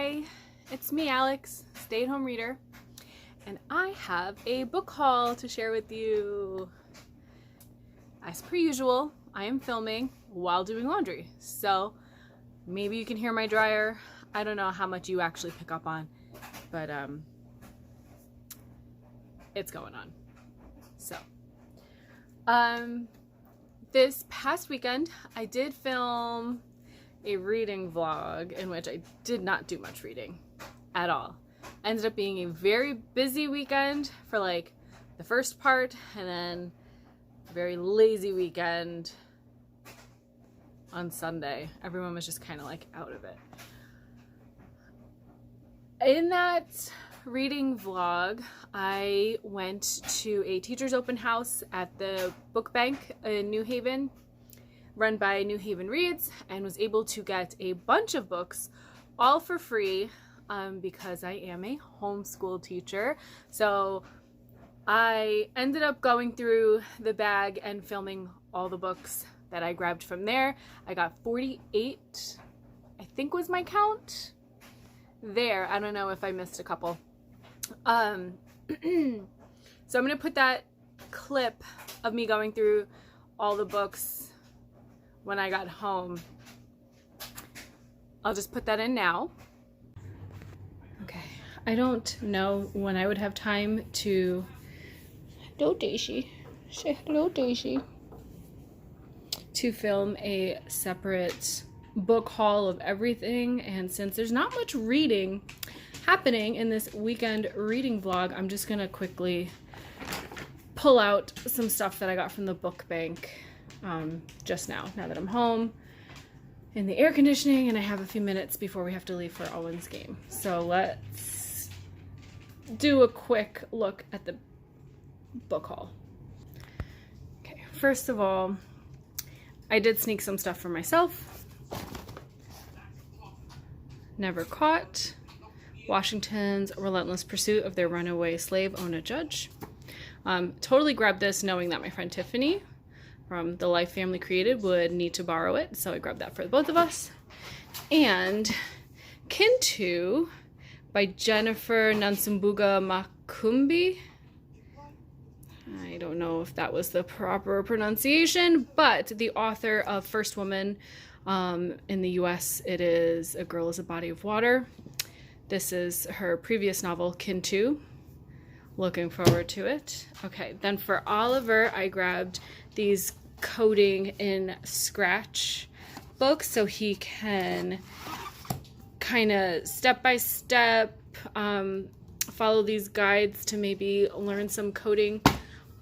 Hi, it's me, Alex, stay-at-home reader, and I have a book haul to share with you. As per usual, I am filming while doing laundry, so maybe you can hear my dryer. I don't know how much you actually pick up on, but it's going on. So, this past weekend, I did film a reading vlog in which I did not do much reading at all. Ended up being a very busy weekend for like the first part, and then a very lazy weekend on Sunday. Everyone was just kind of like out of it. In that reading vlog, I went to a teacher's open house at the book bank in New Haven, run by New Haven Reads, and was able to get a bunch of books all for free because I am a homeschool teacher. So I ended up going through the bag and filming all the books that I grabbed from there. I got 48, I think was my count there. I don't know if I missed a couple. So I'm gonna put that clip of me going through all the books when I got home. I'll just put that in now. Okay, I don't know when I would have time to... Hello, Daisy. Say hello, Daisy. To film a separate book haul of everything, and since there's not much reading happening in this weekend reading vlog, I'm just gonna quickly pull out some stuff that I got from the book bank just now that I'm home in the air conditioning and I have a few minutes before we have to leave for Owen's game. So let's do a quick look at the book haul. Okay, first of all, I did sneak some stuff for myself. Never Caught, Washington's Relentless Pursuit of Their Runaway Slave, Ona Judge. Totally grabbed this knowing that my friend Tiffany from The Life Family Created would need to borrow it, so I grabbed that for both of us. And Kintu by Jennifer Nansumbuga Makumbi. I don't know if that was the proper pronunciation, but the author of First Woman, in the US, it is A Girl is a Body of Water. This is her previous novel, Kintu. Looking forward to it. Okay, then for Oliver, I grabbed these coding in Scratch books so he can kind of step-by-step follow these guides to maybe learn some coding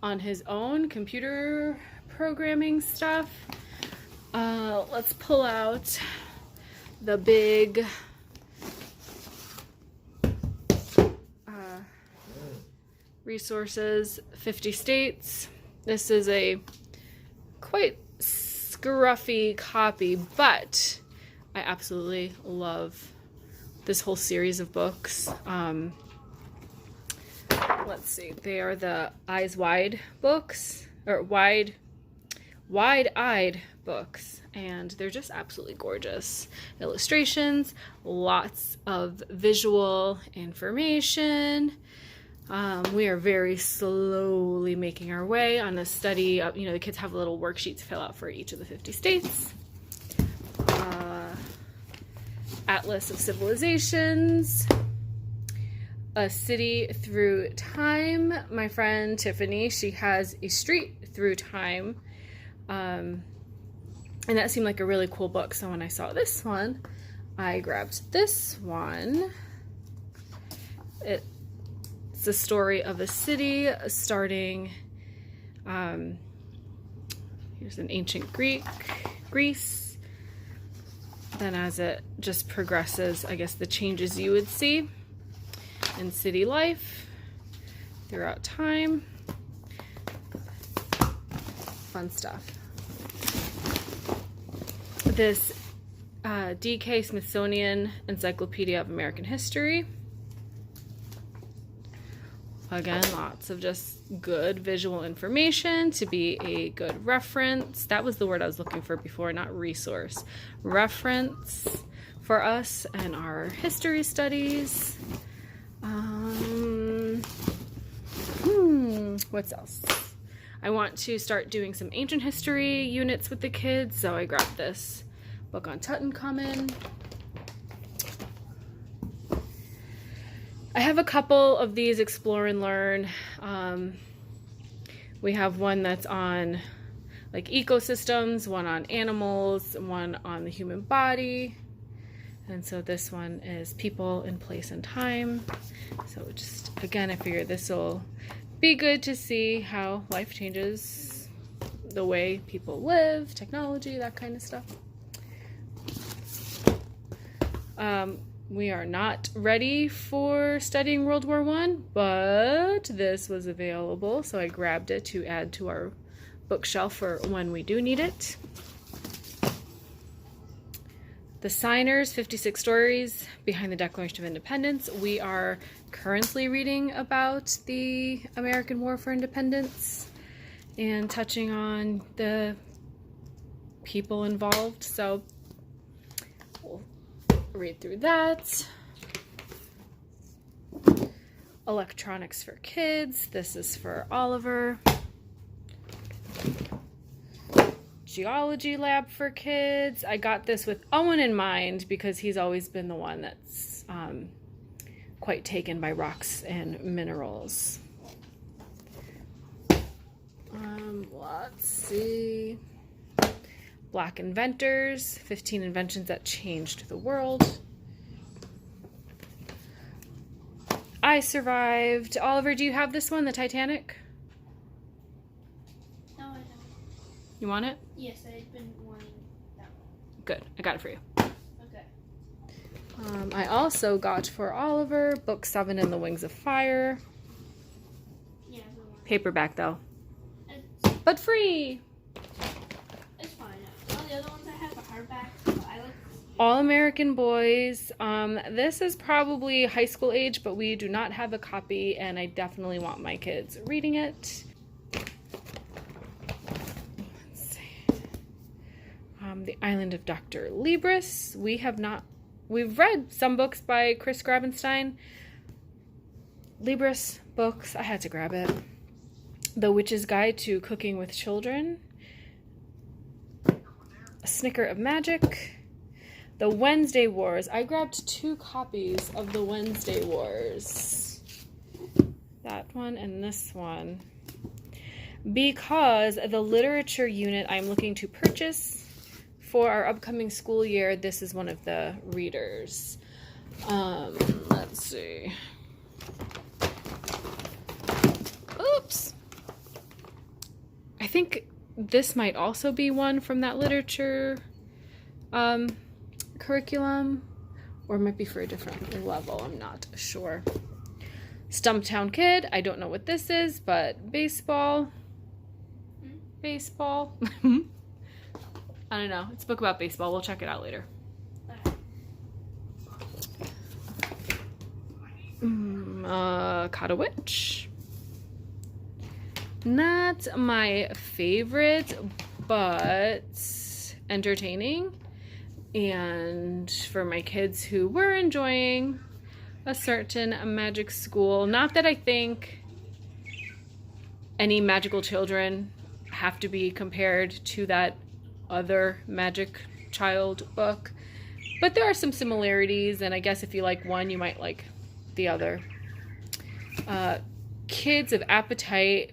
on his own, computer programming stuff. Let's pull out the big resources, 50 States. This is a quite scruffy copy, but I absolutely love this whole series of books. Let's see, they are the Eyes Wide books, or Wide-Eyed books, and they're just absolutely gorgeous. Illustrations, lots of visual information. We are very slowly making our way on a study of, the kids have a little worksheet to fill out for each of the 50 states. Atlas of Civilizations, A City Through Time. My friend Tiffany, she has A Street Through Time. And that seemed like a really cool book. So when I saw this one, I grabbed this one. It's the story of a city starting, here's an ancient Greece. Then as it just progresses, I guess the changes you would see in city life throughout time. Fun stuff. This D.K. Smithsonian Encyclopedia of American History. Again, lots of just good visual information to be a good reference. That was the word I was looking for before, not resource. Reference for us and our history studies. What's else? I want to start doing some ancient history units with the kids, so I grabbed this book on Tutankhamun. I have a couple of these explore and learn. We have one that's on like ecosystems, one on animals, one on the human body. And so this one is people in place and time. So just, again, I figured this will be good to see how life changes, the way people live, technology, that kind of stuff. We are not ready for studying World War I, but this was available, so I grabbed it to add to our bookshelf for when we do need it. The Signers, 56 Stories Behind the Declaration of Independence. We are currently reading about the American War for Independence and touching on the people involved, so we'll read through that. Electronics for Kids. This is for Oliver. Geology Lab for Kids. I got this with Owen in mind because he's always been the one that's quite taken by rocks and minerals. Let's see. Black Inventors, 15 Inventions That Changed the World. I Survived. Oliver, do you have this one, the Titanic? No, I don't. You want it? Yes, I've been wanting that one. Good, I got it for you. Okay. I also got for Oliver Book 7 in the Wings of Fire. Yeah, the one. Paperback though. It's But free! fine. All the other ones I have are hardback, but I like. All American Boys. This is probably high school age, but we do not have a copy, and I definitely want my kids reading it. Let's see. The Island of Dr. Libris. We've read some books by Chris Grabenstein. Libris books, I had to grab it. The Witch's Guide to Cooking with Children. A Snicker of Magic. The Wednesday Wars. I grabbed 2 copies of the Wednesday Wars. That one and this one. Because the literature unit I'm looking to purchase for our upcoming school year, this is one of the readers. Let's see. Oops. I think this might also be one from that literature curriculum, or it might be for a different level. I'm not sure. Stumptown Kid. I don't know what this is, but baseball. Baseball. I don't know. It's a book about baseball. We'll check it out later. Caught a Witch. Not my favorite, but entertaining. And for my kids who were enjoying a certain magic school. Not that I think any magical children have to be compared to that other magic child book, but there are some similarities, and I guess if you like one, you might like the other. Kids of Appetite.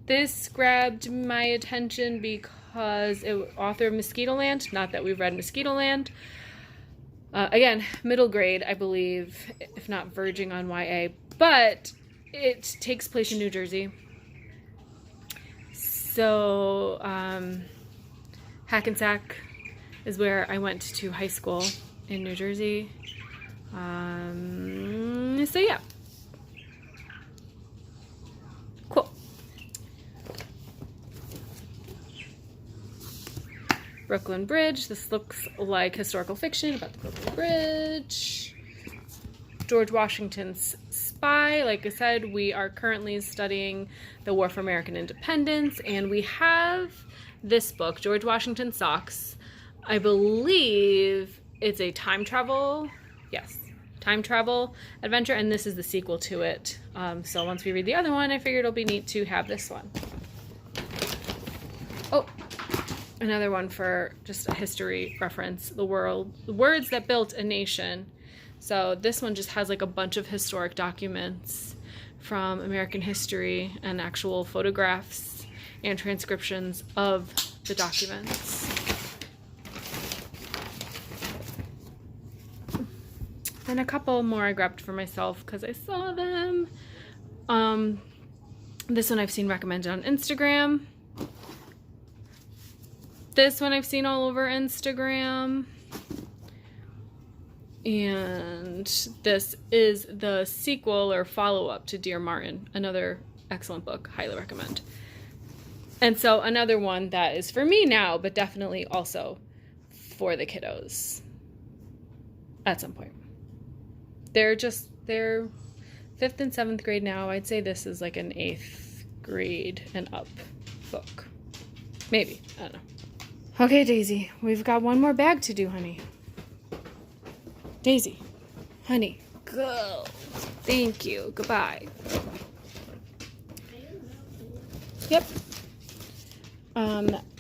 This grabbed my attention because author of Mosquitoland, not that we've read Mosquitoland. Again, middle grade, I believe, if not verging on YA, but it takes place in New Jersey. So, Hackensack is where I went to high school in New Jersey. So yeah. Cool. Brooklyn Bridge. This looks like historical fiction about the Brooklyn Bridge. George Washington's Spy. Like I said, we are currently studying the War for American Independence, and we have this book, George Washington Socks. I believe it's a time travel, yes, time travel adventure, and this is the sequel to it. So once we read the other one, I figured it'll be neat to have this one. Oh, another one for just a history reference, the words that built a nation. So this one just has like a bunch of historic documents from American history and actual photographs and transcriptions of the documents. And a couple more I grabbed for myself because I saw them. This one I've seen recommended on Instagram. This one I've seen all over Instagram. And this is the sequel or follow-up to Dear Martin, another excellent book, highly recommend. And so another one that is for me now, but definitely also for the kiddos at some point. They're 5th and 7th grade now. I'd say this is like an 8th grade and up book. Maybe, I don't know. Okay, Daisy, we've got one more bag to do, honey. Daisy, honey, go. Thank you, goodbye. Yep.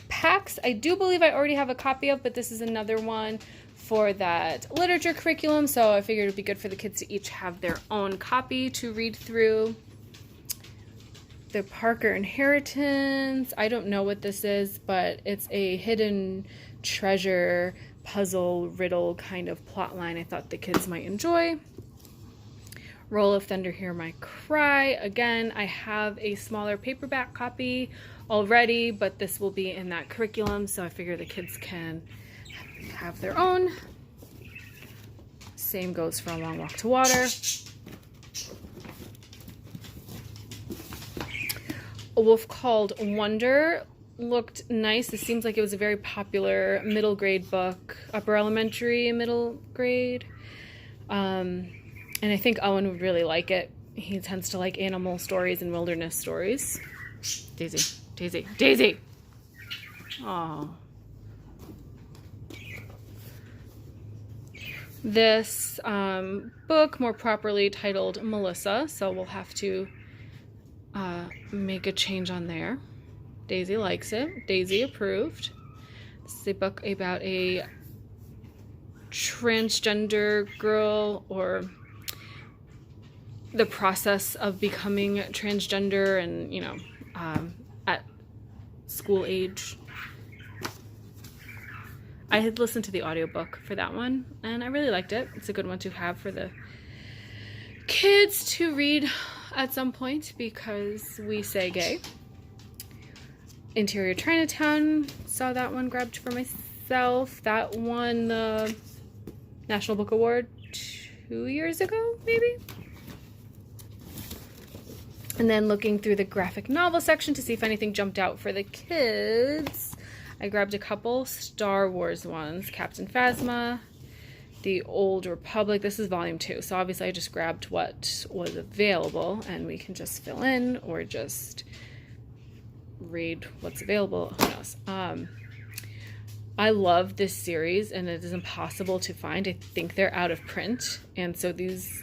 Packs, I do believe I already have a copy of, but this is another one for that literature curriculum, so I figured it'd be good for the kids to each have their own copy to read through. The Parker Inheritance, I don't know what this is, but it's a hidden treasure puzzle riddle kind of plot line I thought the kids might enjoy. Roll of Thunder, Hear My Cry. Again, I have a smaller paperback copy already, but this will be in that curriculum, so I figure the kids can have their own. Same goes for A Long Walk to Water. A Wolf Called Wonder looked nice. This seems like it was a very popular middle grade book, upper elementary and middle grade. And I think Owen would really like it. He tends to like animal stories and wilderness stories. Daisy, Daisy, Daisy! Oh. This book, more properly titled Melissa, so we'll have to make a change on there. Daisy likes it. Daisy approved. This is a book about a transgender girl, or the process of becoming transgender and, you know, at school age. I had listened to the audiobook for that one, and I really liked it. It's a good one to have for the kids to read at some point because we say gay. Interior Chinatown, saw that one, grabbed for myself. That won the National Book Award 2 years ago, maybe? And then looking through the graphic novel section to see if anything jumped out for the kids, I grabbed a couple Star Wars ones. Captain Phasma, The Old Republic. This is volume 2, so obviously I just grabbed what was available, and we can just fill in or just read what's available. Who knows? I love this series, and it is impossible to find. I think they're out of print, and so these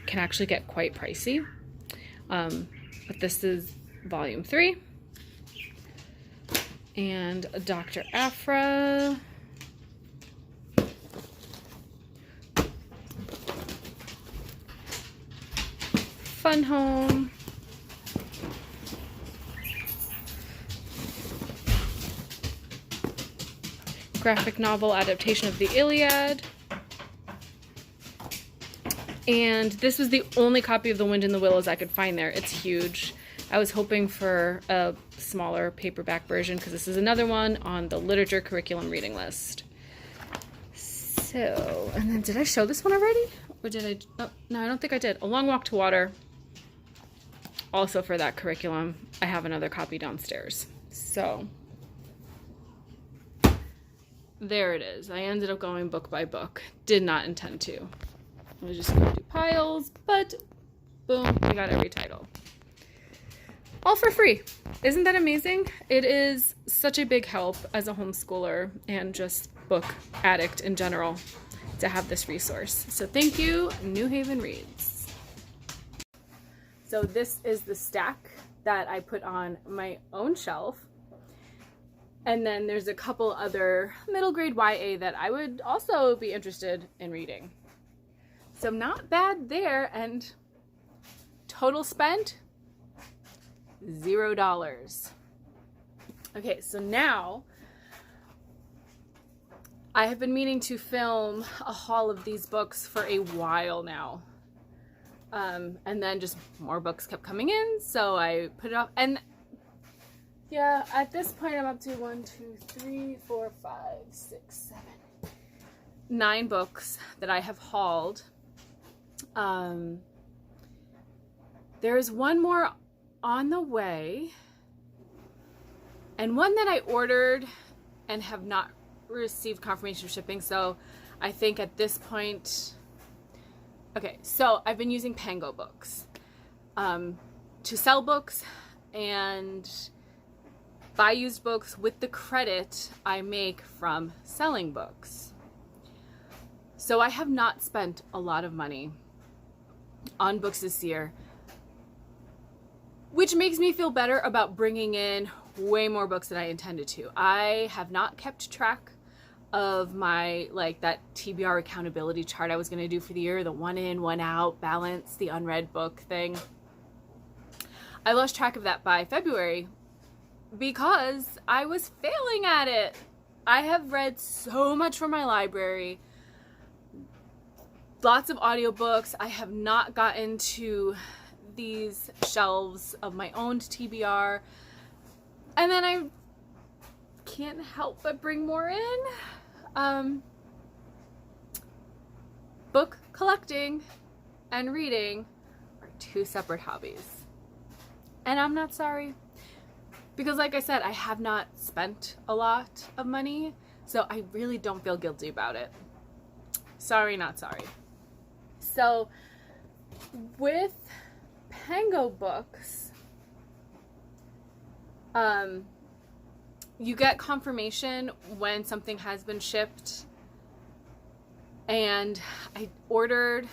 can actually get quite pricey. But this is volume 3. And Dr. Aphra. Fun Home. Graphic novel adaptation of the Iliad. And this was the only copy of The Wind in the Willows I could find there. It's huge. I was hoping for a smaller paperback version because this is another one on the literature curriculum reading list. So, and then did I show this one already? Or did I? Oh, no, I don't think I did. A Long Walk to Water. Also for that curriculum. I have another copy downstairs. So, there it is. I ended up going book by book. Did not intend to. I was just going to do piles, but boom, I got every title. All for free. Isn't that amazing? It is such a big help as a homeschooler and just book addict in general to have this resource. So thank you, New Haven Reads. So this is the stack that I put on my own shelf. And then there's a couple other middle grade YA that I would also be interested in reading. So not bad there, and total spent $0. Okay, so now I have been meaning to film a haul of these books for a while now. And then just more books kept coming in, so I put it off. And yeah, at this point I'm up to 1, 2, 3, 4, 5, 6, 7, 9 books that I have hauled. There's one more on the way, and one that I ordered and have not received confirmation of shipping. So I think at this point, okay, so I've been using Pango Books to sell books and buy used books with the credit I make from selling books. So I have not spent a lot of money on books this year, which makes me feel better about bringing in way more books than I intended to. I have not kept track of my, like, that TBR accountability chart I was going to do for the year, the 1 in, 1 out balance, the unread book thing. I lost track of that by February because I was failing at it. I have read so much from my library, lots of audiobooks. I have not gotten to these shelves of my own TBR, and then I can't help but bring more in. Book collecting and reading are 2 separate hobbies, and I'm not sorry, because like I said, I have not spent a lot of money, so I really don't feel guilty about it. Sorry, not sorry. So with Pango Books, you get confirmation when something has been shipped, and I ordered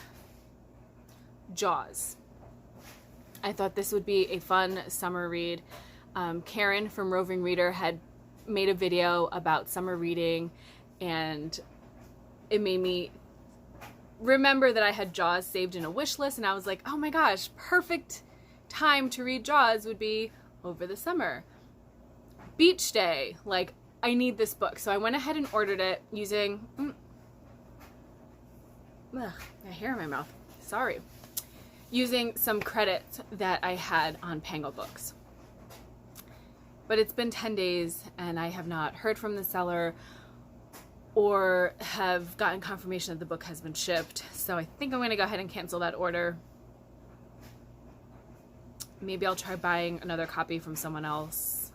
Jaws. I thought this would be a fun summer read. Karen from Roving Reader had made a video about summer reading, and it made me remember that I had Jaws saved in a wish list, and I was like, oh my gosh, perfect time to read Jaws would be over the summer. Beach day, like, I need this book. So I went ahead and ordered it using, my hair in my mouth, sorry. Using some credits that I had on Pango Books. But it's been 10 days and I have not heard from the seller or have gotten confirmation that the book has been shipped. So I think I'm going to go ahead and cancel that order. Maybe I'll try buying another copy from someone else.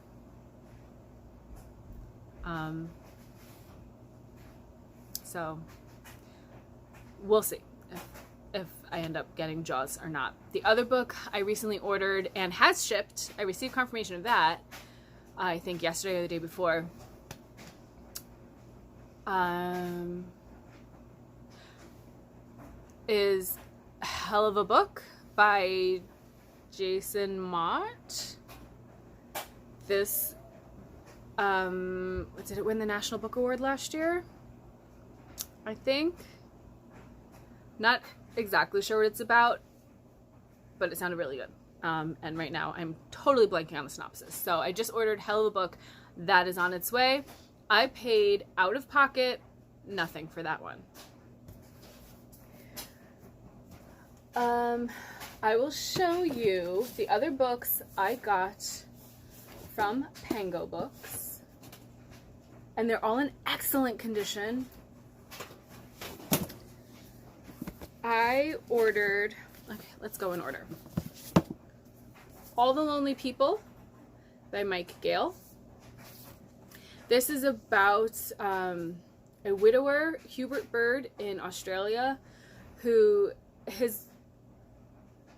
So we'll see if I end up getting Jaws or not. The other book I recently ordered and has shipped, I received confirmation of that, I think yesterday or the day before. Is Hell of a Book by Jason Mott. This, did it win the National Book Award last year? I think. Not exactly sure what it's about, but it sounded really good. And right now I'm totally blanking on the synopsis. So I just ordered Hell of a Book. That is on its way. I paid out of pocket nothing for that one. I will show you the other books I got from Pango Books, and they're all in excellent condition. I ordered, okay, let's go in order. All the Lonely People by Mike Gale. This is about a widower, Hubert Bird, in Australia, who his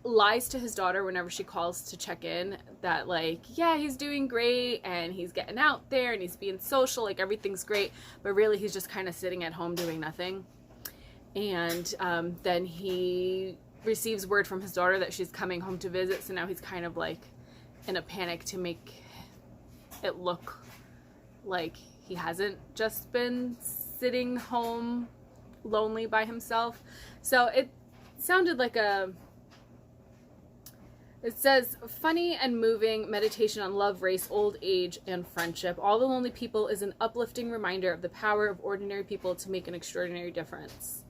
lies to his daughter whenever she calls to check in that, like, yeah, he's doing great and he's getting out there and he's being social, like everything's great, but really he's just kind of sitting at home doing nothing. And then he receives word from his daughter that she's coming home to visit, so now he's kind of like in a panic to make it look like he hasn't just been sitting home lonely by himself. So it sounded like it says, funny and moving meditation on love, race, old age, and friendship. All the Lonely People is an uplifting reminder of the power of ordinary people to make an extraordinary difference.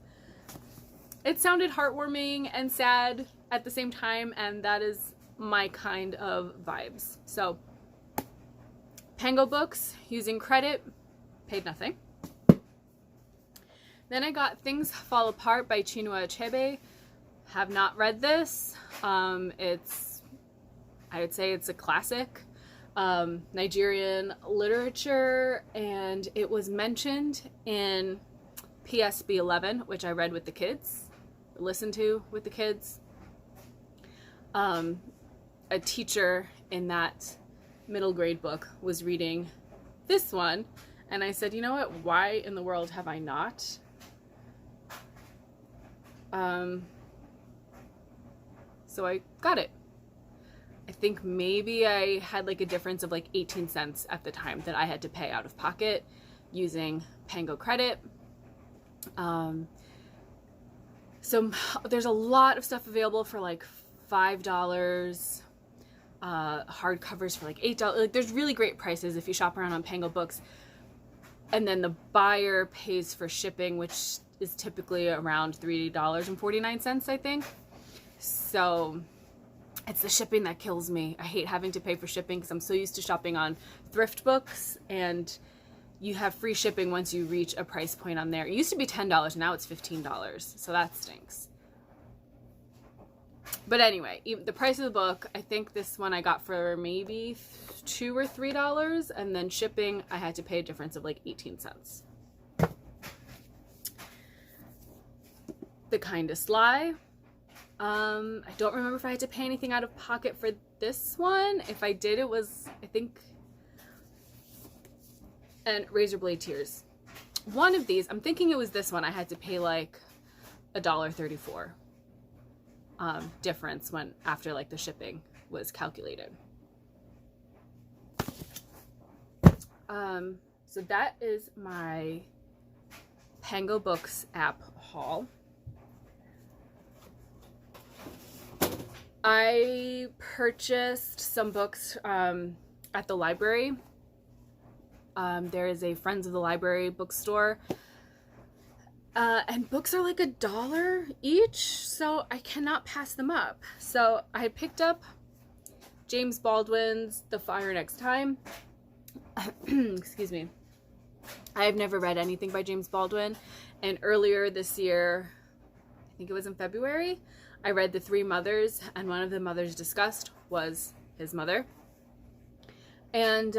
It sounded heartwarming and sad at the same time, and that is my kind of vibes. So, Pango books, using credit, paid nothing. Then I got Things Fall Apart by Chinua Achebe. Have not read this. I would say it's a classic Nigerian literature, and it was mentioned in PSB 11, which I read with the kids, listened to with the kids. A teacher in that middle grade book was reading this one, and I said, you know what, why in the world have I not? So I got it. I think maybe I had like a difference of like 18 cents at the time that I had to pay out of pocket using Pango credit. So there's a lot of stuff available for like $5, hardcovers for like $8. Like, there's really great prices if you shop around on Pango Books. And then the buyer pays for shipping, which is typically around $3.49, I think. So it's the shipping that kills me. I hate having to pay for shipping because I'm so used to shopping on thrift books, and you have free shipping once you reach a price point on there. It used to be $10, now it's $15, so that stinks. But anyway, the price of the book, I think this one I got for maybe $2 or $3, and then shipping, I had to pay a difference of like 18 cents. The Kindest Lie. I don't remember if I had to pay anything out of pocket for this one. If I did, it was, I think, and Razor Blade Tears. One of these, I'm thinking it was this one, I had to pay like $1.34 difference when after like the shipping was calculated. So that is my Pango Books app haul. I purchased some books at the library. There is a Friends of the Library bookstore. And books are like $1 each, so I cannot pass them up. So I picked up James Baldwin's The Fire Next Time. Excuse me. I have never read anything by James Baldwin. And earlier this year, I think it was in February, I read The Three Mothers, and one of the mothers discussed was his mother. And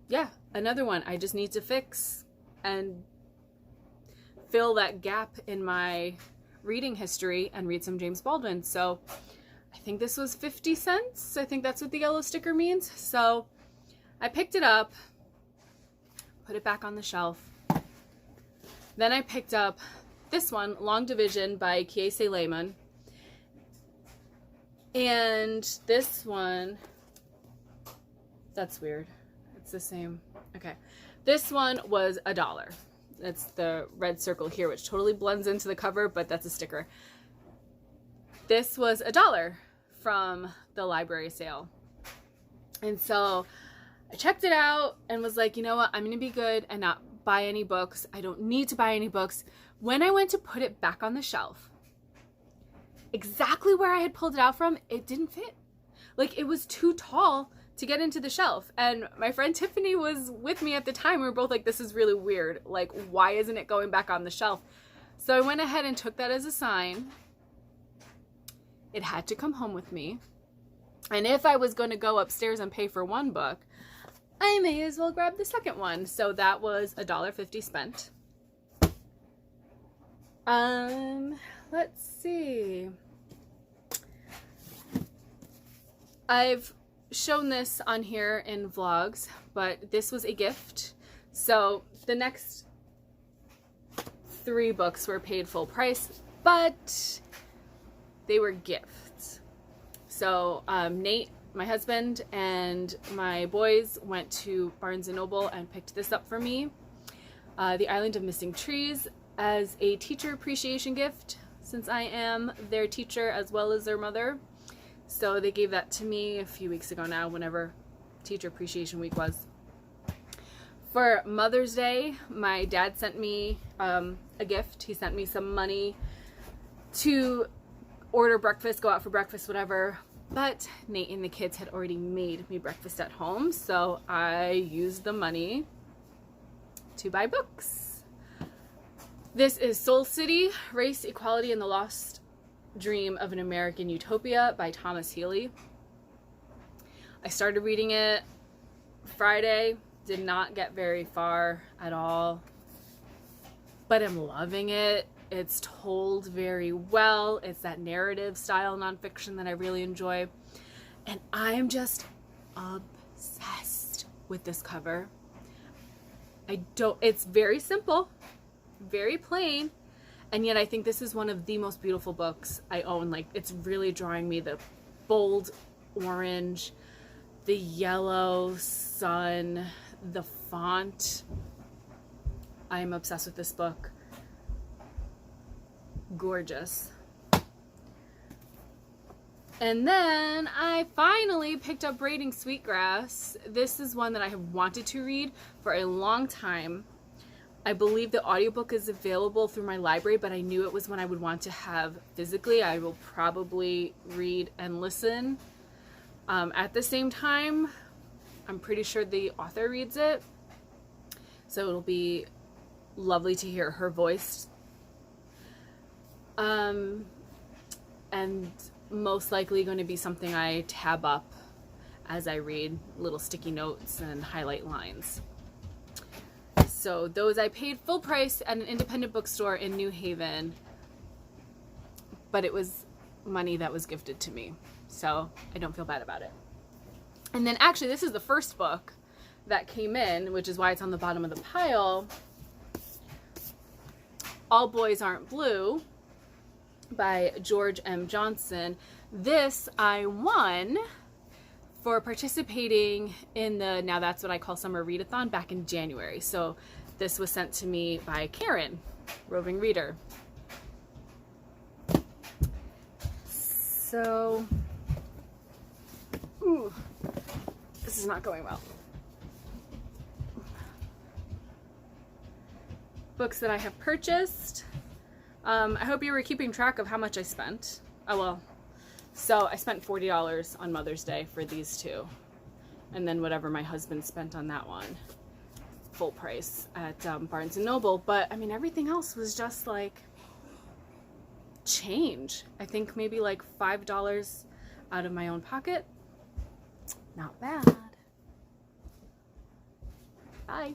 yeah, another one I just need to fix and fill that gap in my reading history and read some James Baldwin. So I think this was 50 cents. I think that's what the yellow sticker means. So I picked it up, put it back on the shelf. Then I picked up this one, Long Division by Kiese Layman. And this one, that's weird. It's the same. Okay. This one was $1. It's the red circle here, which totally blends into the cover, but that's a sticker. This was $1 from the library sale. And so I checked it out and was like, you know what? I'm going to be good and not buy any books. I don't need to buy any books. When I went to put it back on the shelf, exactly where I had pulled it out from, it didn't fit. Like, it was too tall to get into the shelf. And my friend Tiffany was with me at the time. We were both like, this is really weird. Like, why isn't it going back on the shelf? So I went ahead and took that as a sign. It had to come home with me. And if I was going to go upstairs and pay for one book, I may as well grab the second one. So that was $1.50 spent. Let's see. I've shown this on here in vlogs, but this was a gift. So the next 3 books were paid full price, but they were gifts. So Nate, my husband, and my boys went to Barnes & Noble and picked this up for me. The Island of Missing Trees, as a teacher appreciation gift, since I am their teacher as well as their mother. So they gave that to me a few weeks ago now, whenever Teacher Appreciation Week was. For Mother's Day, my dad sent me a gift. He sent me some money to order breakfast, go out for breakfast, whatever. But Nate and the kids had already made me breakfast at home, so I used the money to buy books. This is Soul City, Race, Equality, and the Lost Dream of an American Utopia by Thomas Healy. I started reading it Friday, did not get very far at all, but I'm loving it. It's told very well. It's that narrative style nonfiction that I really enjoy. And I'm just obsessed with this cover. It's very simple, very plain, and yet I think this is one of the most beautiful books I own. Like, it's really drawing me. The bold orange, the yellow sun, the font. I am obsessed with this book. Gorgeous. And then I finally picked up Braiding Sweetgrass. This is one that I have wanted to read for a long time. I believe the audiobook is available through my library, but I knew it was one I would want to have physically. I will probably read and listen at the same time. I'm pretty sure the author reads it, so it'll be lovely to hear her voice. And most likely going to be something I tab up as I read, little sticky notes and highlight lines. So those I paid full price at an independent bookstore in New Haven, but it was money that was gifted to me, so I don't feel bad about it. And then actually this is the first book that came in, which is why it's on the bottom of the pile. All Boys Aren't Blue by George M. Johnson. This I won for participating in the Now That's What I Call Summer Readathon back in January. So this was sent to me by Karen, roving reader. So, ooh, this is not going well. Books that I have purchased. I hope you were keeping track of how much I spent. Oh well. So I spent $40 on Mother's Day for these 2. And then whatever my husband spent on that one. Full price at Barnes & Noble. But I mean, everything else was just like change. I think maybe like $5 out of my own pocket. Not bad. Bye.